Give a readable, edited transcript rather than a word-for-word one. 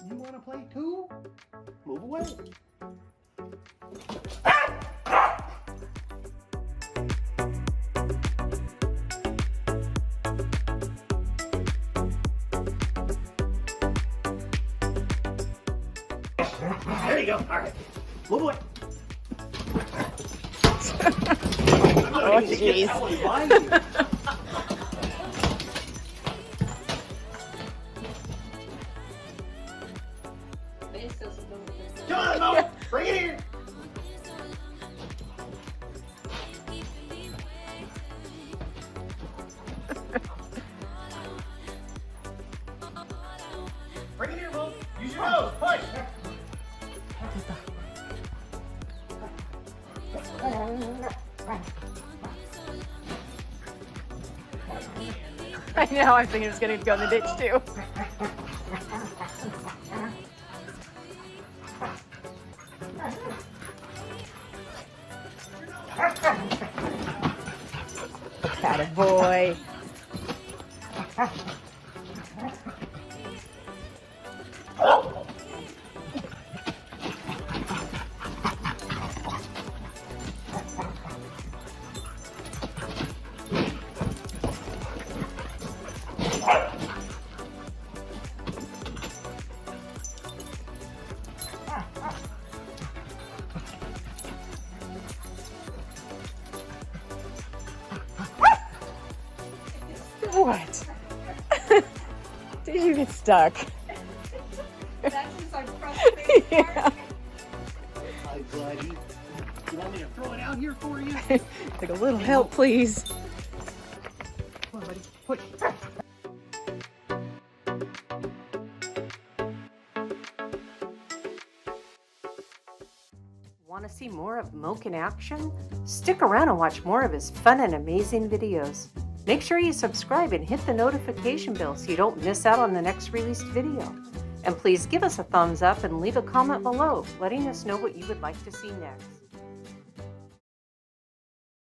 You want to play too? Move away. There you go. All right. Move away. Oh, jeez. Come on, Mo. Bring it here. Bring it here, Mo. Use your nose. Push. I know, I think it's going to go in the ditch too. Atta boy. What? Did you get stuck? That's just like frustrating. Yeah. Hi, buddy. You want me to throw it out here for you? Take a little help, please. Come on, buddy. Push. Want to see more of Moke in action? Stick around and watch more of his fun and amazing videos. Make sure you subscribe and hit the notification bell so you don't miss out on the next released video. And please give us a thumbs up and leave a comment below letting us know what you would like to see next.